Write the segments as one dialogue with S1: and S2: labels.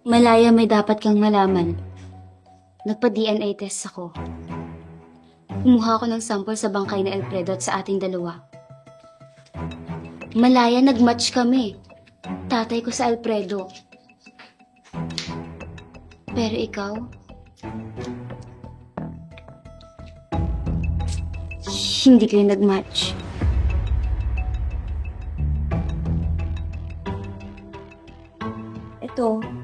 S1: Malaya, may dapat kang malaman. Nagpa-DNA test ako. Kumuha ako ng sample sa bangkay na Alfredo at sa ating dalawa. Malaya, nag-match kami. Tatay ko sa Alfredo. Pero ikaw? Hindi kayo nag-match. Ito.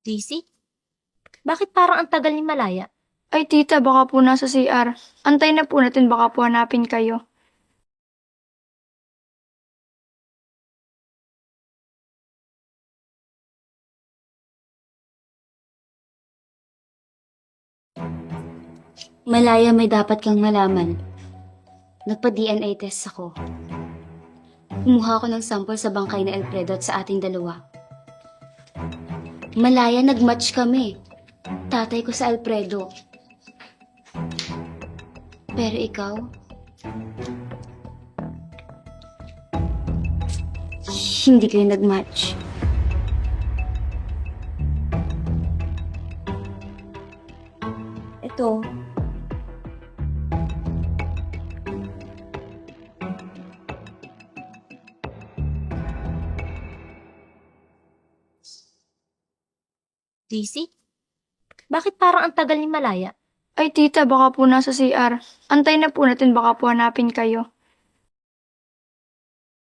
S2: JC? Bakit parang ang tagal ni Malaya?
S3: Ay tita, baka po nasa CR. Antay na po natin, baka po hanapin kayo.
S1: Malaya, may dapat kang malaman. Nagpa-DNA test ako. Kumuha ako ng sample sa bangkay na Alfredo at sa ating dalawa. Malaya, nag-match kami. Tatay ko sa Alfredo. Pero ikaw? Hindi kayo nag-match. Ito.
S2: JC? Bakit parang ang tagal ni Malaya?
S3: Ay tita, baka po nasa CR. Antay na po natin, baka po hanapin kayo.